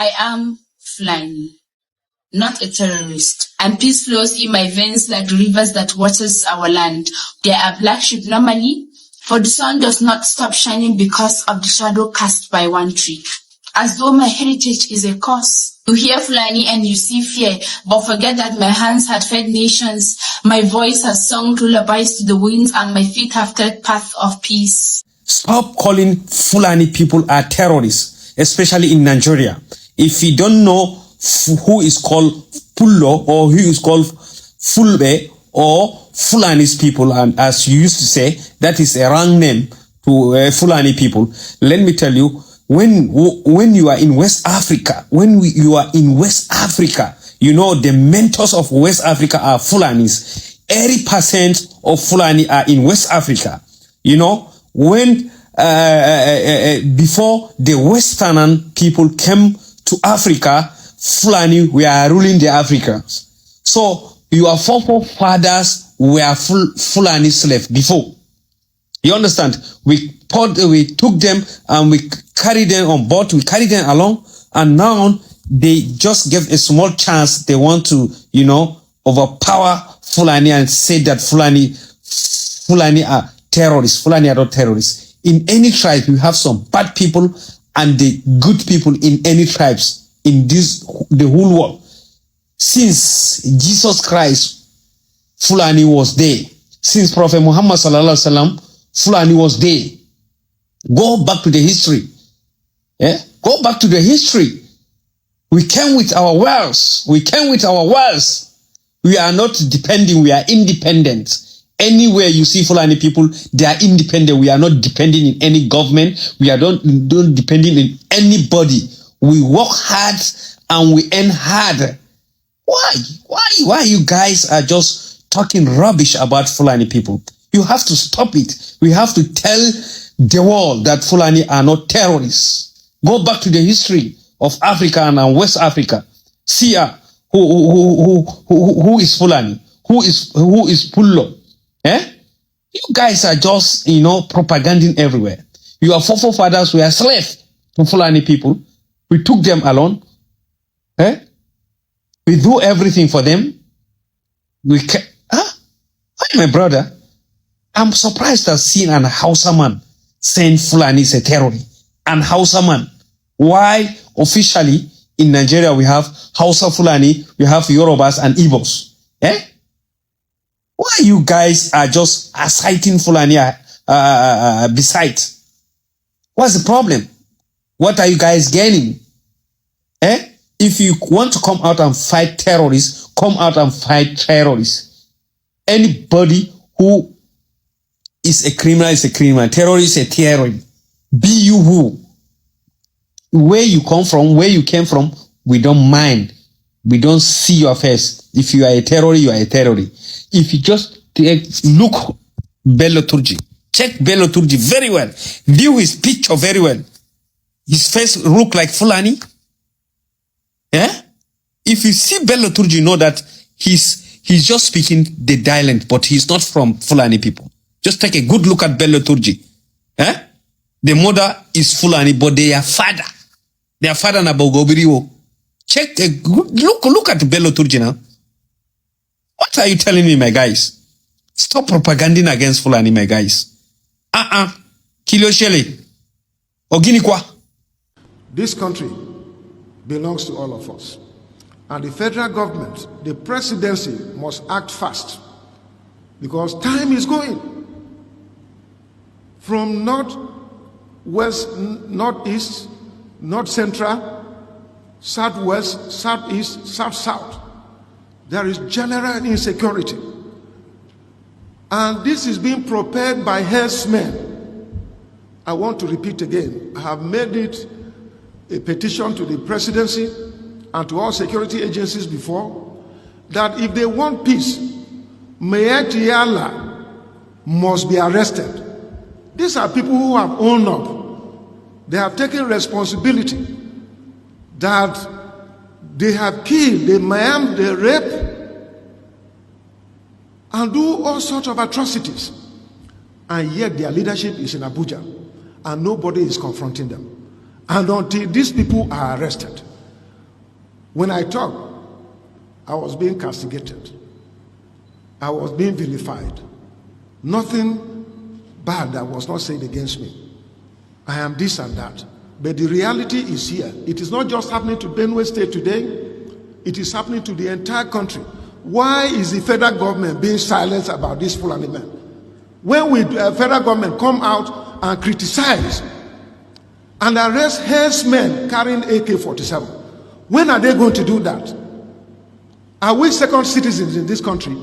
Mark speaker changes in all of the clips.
Speaker 1: I am Fulani, not a terrorist, and peace flows in my veins like the rivers that waters our land. They are black sheep normally, for the sun does not stop shining because of the shadow cast by one tree. As though my heritage is a curse. You hear Fulani and you see fear, but forget that my hands had fed nations, my voice has sung lullabies to the winds, and my feet have tread paths of peace.
Speaker 2: Stop calling Fulani people are terrorists, especially in Nigeria. If you don't know who is called Pullo or who is called Fulbe or Fulani's people, and as you used to say, that is a wrong name to Fulani people. Let me tell you, when you are in West Africa, you are in West Africa, you know the mentors of West Africa are Fulanis. 80% of Fulani are in West Africa. You know, when before the Western people came to Africa, Fulani were ruling the Africans. So your forefathers were Fulani slaves before. You understand? We took them and we carried them on board, we carried them along, and now they just give a small chance. They want to, you know, overpower Fulani and say that Fulani are terrorists. Fulani are not terrorists. In any tribe, you have some bad people and the good people in any tribes in the whole world. Since Jesus Christ, Fulani was there. Since Prophet Muhammad sallallahu alaihi wasallam, Fulani was there. Go back to the history. Go back to the history. We came with our wells. We came with our wells. We are not depending. We are independent. Anywhere you see Fulani people, they are independent. We are not depending in any government. We are don't depending in anybody. We work hard and we earn hard. Why you guys are just talking rubbish about Fulani people? You have to stop it. We have to tell the world that Fulani are not terrorists. Go back to the history of Africa and West Africa. See who is Fulani? Who is Pullo? You guys are just, you know, propaganding everywhere. Your forefathers were slaves to Fulani people. We took them along. We do everything for them. Why, my brother? I'm surprised to see an Hausa man saying Fulani is a terrorist. An Hausa man. Why officially in Nigeria we have Hausa Fulani, we have Yorubas and Igbos? Why you guys are just citing Fulani beside? What's the problem? What are you guys gaining? If you want to come out and fight terrorists, come out and fight terrorists. Anybody who is a criminal is a criminal. Terrorist is a terrorist. Be you who. Where you come from, where you came from, we don't mind. We don't see your face. If you are a terrorist, you are a terrorist. If you just look Bello Turji, check Bello Turji very well. View his picture very well. His face look like Fulani. If you see Bello Turji, know that he's just speaking the dialect, but he's not from Fulani people. Just take a good look at Bello Turji. The mother is Fulani, but their father na Bogobiriwo. Check a good look at Bello Turji now. What are you telling me, my guys? Stop propaganding against Fulani, my guys. Kilo Shele. Oginikwa.
Speaker 3: This country belongs to all of us. And the federal government, the presidency must act fast. Because time is going. From north, west, northeast, north central, southwest, southeast, south. There is general insecurity. And this is being propelled by herdsmen. I want to repeat again. I have made it a petition to the presidency and to all security agencies before that if they want peace, Mayor Tiala must be arrested. These are people who have owned up. They have taken responsibility that they have killed, they maimed, they rape, and do all sorts of atrocities. And yet their leadership is in Abuja, and nobody is confronting them. And until these people are arrested, When I talk, I was being castigated. I was being vilified. Nothing bad that was not said against me. I am this and that. But the reality is here. It is not just happening to Benue State today. It is happening to the entire country. Why is the federal government being silent about this Fulani men? When will the federal government come out and criticize and arrest herdsmen carrying AK-47? When are they going to do that? Are we second citizens in this country?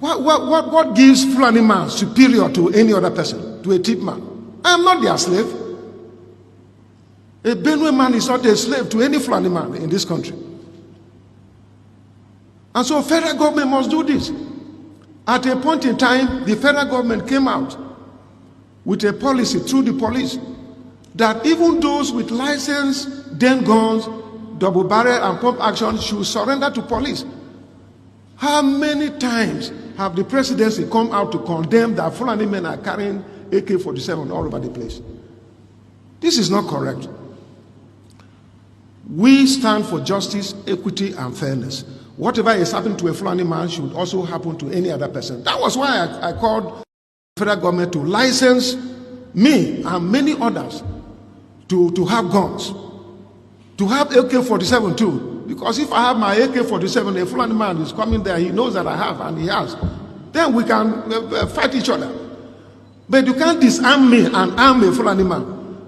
Speaker 3: What gives Fulani man superior to any other person, to a tip man? I am not their slave. A Benue man is not a slave to any Fulani man in this country. And so federal government must do this. At a point in time, the federal government came out with a policy through the police that even those with license, den guns, double barrel and pump action should surrender to police. How many times have the presidency come out to condemn that Fulani men are carrying AK-47 all over the place? This is not correct. We stand for justice, equity, and fairness. Whatever is happening to a Fulani man should also happen to any other person. That was why I called the federal government to license me and many others to have guns, to have AK-47 too. Because if I have my AK-47, a Fulani man is coming there, he knows that I have, and he has. Then we can fight each other. But you can't disarm me and arm a Fulani man.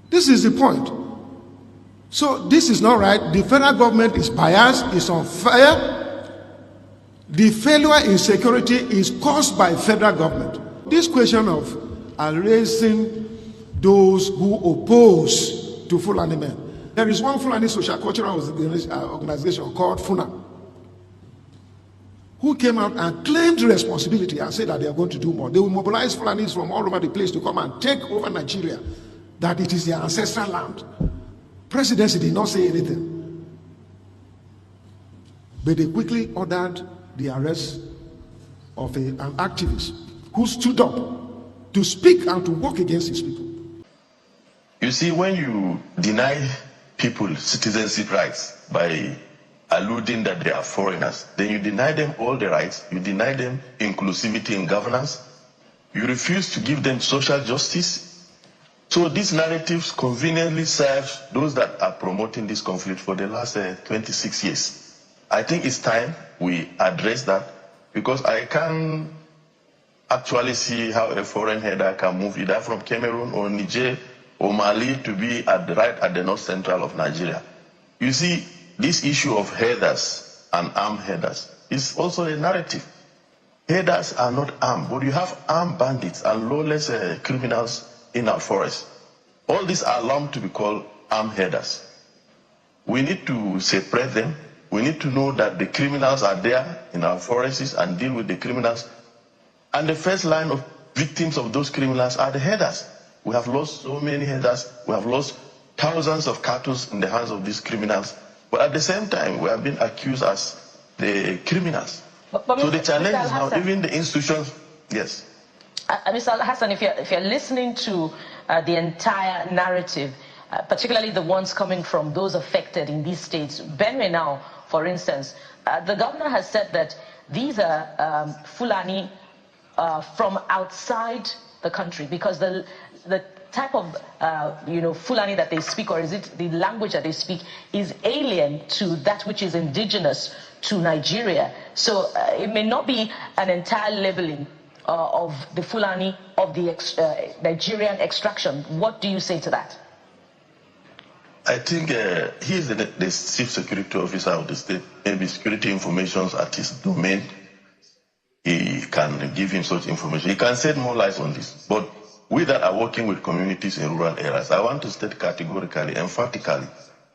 Speaker 3: This is the point. So this is not right. The federal government is biased, is unfair. The failure in security is caused by federal government. This question of arresting those who oppose to Fulani men. There is one Fulani social cultural organization called FUNA, who came out and claimed responsibility and said that they are going to do more. They will mobilize Fulanis from all over the place to come and take over Nigeria, that it is their ancestral land. Presidency did not say anything. But they quickly ordered the arrest of an activist who stood up to speak and to work against his people.
Speaker 4: You see, when you deny people citizenship rights by alluding that they are foreigners, then you deny them all the rights, you deny them inclusivity in governance, you refuse to give them social justice. So these narratives conveniently serve those that are promoting this conflict for the last 26 years. I think it's time we address that, because I can actually see how a foreign header can move either from Cameroon or Niger or Mali to be right at the north central of Nigeria. You see, this issue of headers and armed headers is also a narrative. Headers are not armed, but you have armed bandits and lawless criminals in our forests. All these are allowed to be called armed headers. We need to separate them. We need to know that the criminals are there in our forests and deal with the criminals. And the first line of victims of those criminals are the headers. We have lost so many headers. We have lost thousands of cattle in the hands of these criminals. But at the same time, we have been accused as the criminals.
Speaker 5: But
Speaker 4: so the challenge
Speaker 5: Mr.
Speaker 4: is now,
Speaker 5: Hassan,
Speaker 4: even the institutions, yes.
Speaker 5: Mr. Hassan, if you're listening to the entire narrative, particularly the ones coming from those affected in these states, Benue now, for instance, the governor has said that these are Fulani from outside the country, because the type of Fulani that they speak, or is it the language that they speak, is alien to that which is indigenous to Nigeria. So it may not be an entire leveling of the Fulani of the Nigerian extraction. What do you say to that?
Speaker 4: I think he is the chief security officer of the state. Maybe security information at his domain. He can give him such information. He can shed more light on this. But we that are working with communities in rural areas, I want to state categorically, emphatically,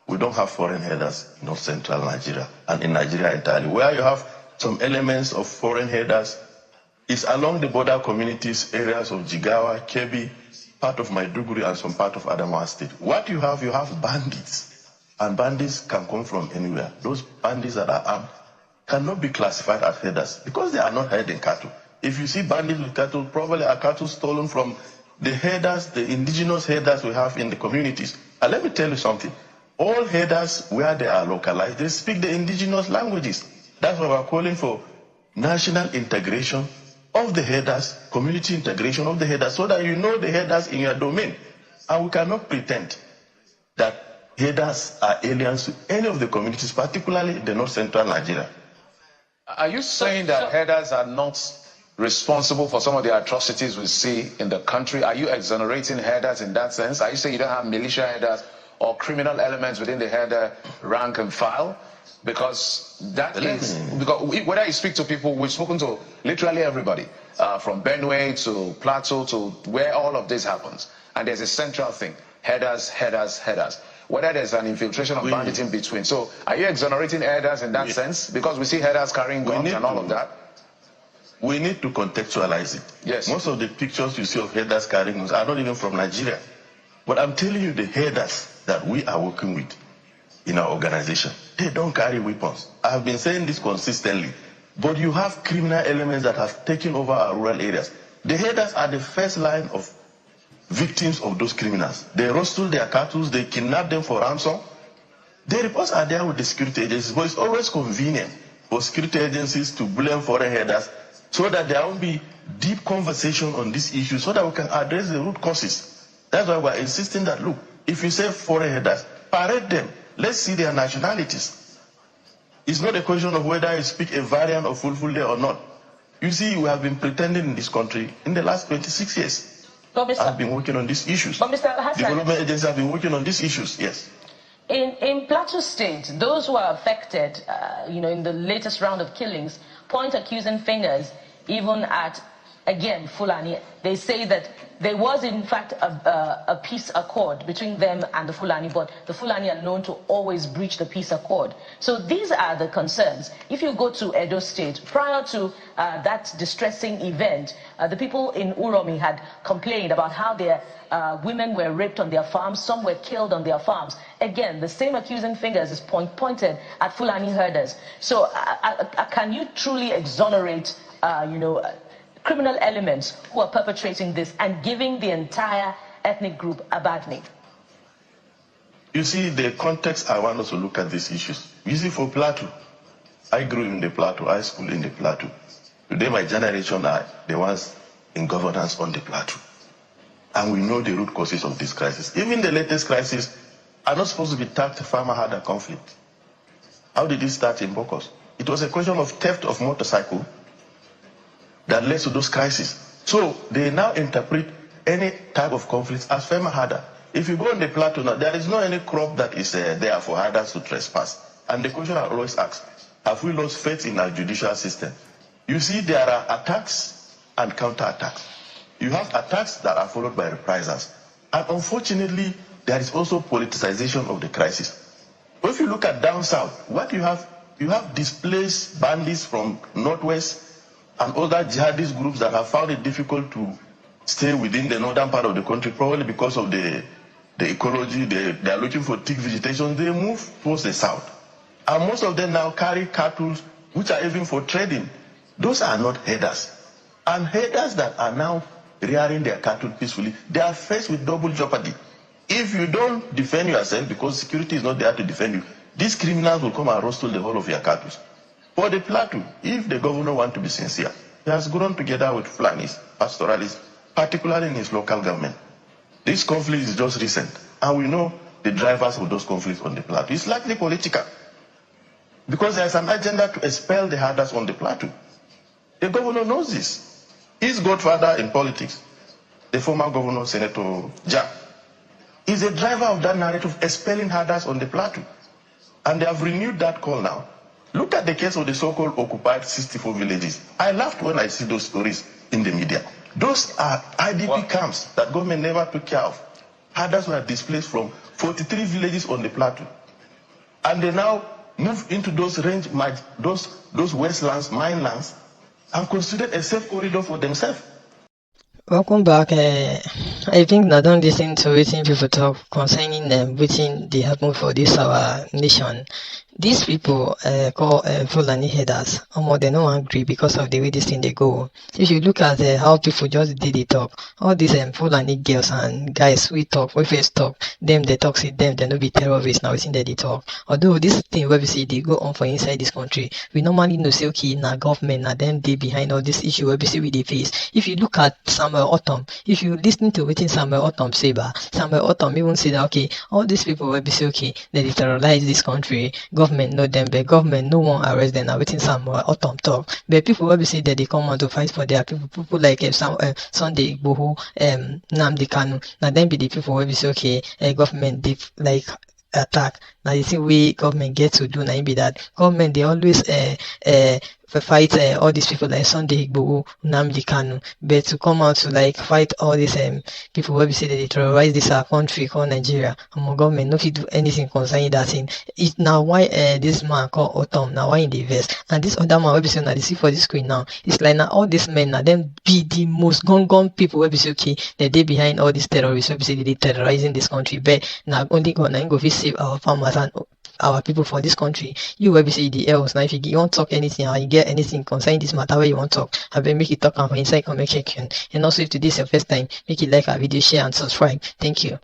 Speaker 4: we don't have foreign headers in North Central Nigeria and in Nigeria entirely. Where you have some elements of foreign headers is along the border communities, areas of Jigawa, Kebbi, part of Maiduguri, and some part of Adamawa State. What you have bandits. And bandits can come from anywhere. Those bandits that are armed cannot be classified as herders because they are not herding cattle. If you see bandits with cattle, probably are cattle stolen from the herders, the indigenous herders we have in the communities. And let me tell you something. All herders, where they are localized, they speak the indigenous languages. That's why we're calling for national integration of the herders, community integration of the herders, so that you know the herders in your domain. And we cannot pretend that herders are aliens to any of the communities, particularly in the north-central Nigeria.
Speaker 6: Are you saying that herders are not responsible for some of the atrocities we see in the country? Are you exonerating herders in that sense? Are you saying you don't have militia herders or criminal elements within the herder rank and file? Because that is, because whether you speak to people, we've spoken to literally everybody, from Benue to Plateau to where all of this happens. And there's a central thing, herders, herders, herders. Whether there's an infiltration of bandits in between. So are you exonerating herders in that sense? Because we see herders carrying guns and all of that.
Speaker 4: We need to contextualize it.
Speaker 6: Yes.
Speaker 4: Most of the pictures you see of herders carrying guns are not even from Nigeria. But I'm telling you, the herders that we are working with in our organization, they don't carry weapons. I've been saying this consistently. But you have criminal elements that have taken over our rural areas. The herders are the first line of victims of those criminals. They rustle their cattle, they kidnap them for ransom. The reports are there with the security agencies, but it's always convenient for security agencies to blame foreign herders so that there won't be deep conversation on this issue so that we can address the root causes. That's why we're insisting that, look, if you say foreign herders, parade them. Let's see their nationalities. It's not a question of whether you speak a variant of Fulfulde or not. You see, we have been pretending in this country in the last 26 years. I've been working on these issues.
Speaker 5: But Mr. Hassan,
Speaker 4: development agencies have been working on these issues, yes.
Speaker 5: In Plateau State, those who are affected, in the latest round of killings, point accusing fingers even at, again, Fulani. They say that there was, in fact, a peace accord between them and the Fulani, but the Fulani are known to always breach the peace accord. So these are the concerns. If you go to Edo State, prior to that distressing event, the people in Uromi had complained about how their women were raped on their farms, some were killed on their farms. Again, the same accusing fingers is pointed at Fulani herders. So can you truly exonerate, criminal elements who are perpetrating this and giving the entire ethnic group a bad name?
Speaker 4: You see, the context I want us to look at these issues. You see, for Plateau, I grew in the Plateau, I schooled in the Plateau. Today, my generation are the ones in governance on the Plateau. And we know the root causes of this crisis. Even the latest crisis are not supposed to be tagged farmer-herder conflict. How did it start in Bokos? It was a question of theft of motorcycle that led to those crises. So they now interpret any type of conflict as farmer-herder. If you go on the Plateau now, there is no any crop that is there for herders to trespass. And the question I always ask, have we lost faith in our judicial system? You see, there are attacks and counterattacks. You have attacks that are followed by reprisals. And unfortunately, there is also politicization of the crisis. But if you look at down south, what you have displaced bandits from northwest and other jihadist groups that have found it difficult to stay within the northern part of the country, probably because of the ecology. They are looking for thick vegetation. They move towards the south. And most of them now carry cattle, which are even for trading. Those are not herders. And herders that are now rearing their cattle peacefully, they are faced with double jeopardy. If you don't defend yourself, because security is not there to defend you, these criminals will come and rustle the whole of your cattle. For the Plateau, if the governor wants to be sincere, he has grown together with Fulanis, pastoralists, particularly in his local government. This conflict is just recent, and we know the drivers of those conflicts on the Plateau. It's likely political, because there's an agenda to expel the herders on the Plateau. The governor knows this. His godfather in politics, the former governor, Senator Ja, is a driver of that narrative, expelling herders on the Plateau. And they have renewed that call now. Look at the case of the so-called occupied 64 villages. I laughed when I see those stories in the media. Those are IDP camps that government never took care of. Herders were displaced from 43 villages on the Plateau. And they now move into those those wastelands, mine lands, and considered a safe corridor for themselves.
Speaker 7: Welcome back. I think na don't listen to wetin people talk concerning wetin dey happen for this our nation. These people call Fulani headers. They no agree because of the way this thing they go. If you look at how people just did the talk, all these Fulani girls and guys we talk, we face talk, them they talk see them, they no be terrorists now within they talk. Although this thing where we see they go on for inside this country, we normally know say okay na government na them they behind all this issue where we see with the face. If you look at Samuel Autumn, if you listen to wetin Samuel Autumn say, Samuel Autumn even say that okay, all these people will be say okay, they terrorize this country. Government know them, but government no one arrest them. Now waiting some Autumn talk. But people will be say that they come out to fight for their people. People like Sunday Igboho, Nnamdi Kanu. Now them be the people will be say okay, government they like attack. Now you see we government get to do now be that government they always fight all these people like Sunday Igboho, Nnamdi Kanu, but to come out to like fight all these people who say that they terrorize this our country called Nigeria. Government no fit do anything concerning that thing. It now why this man called Autumn now why in the verse and this other man will be saying that they see for the screen now. It's like now all these men now them be the most gone people will be say okay that they behind all these terrorists will be say they terrorizing this country. But now only God now go fit save our farmers and our people for this country. You will be say the else now if you want to talk anything or you get anything concerning this matter where you want to talk, I will make it talk on inside comment section. And also if today is your first time, make it like our video, share and subscribe. Thank you.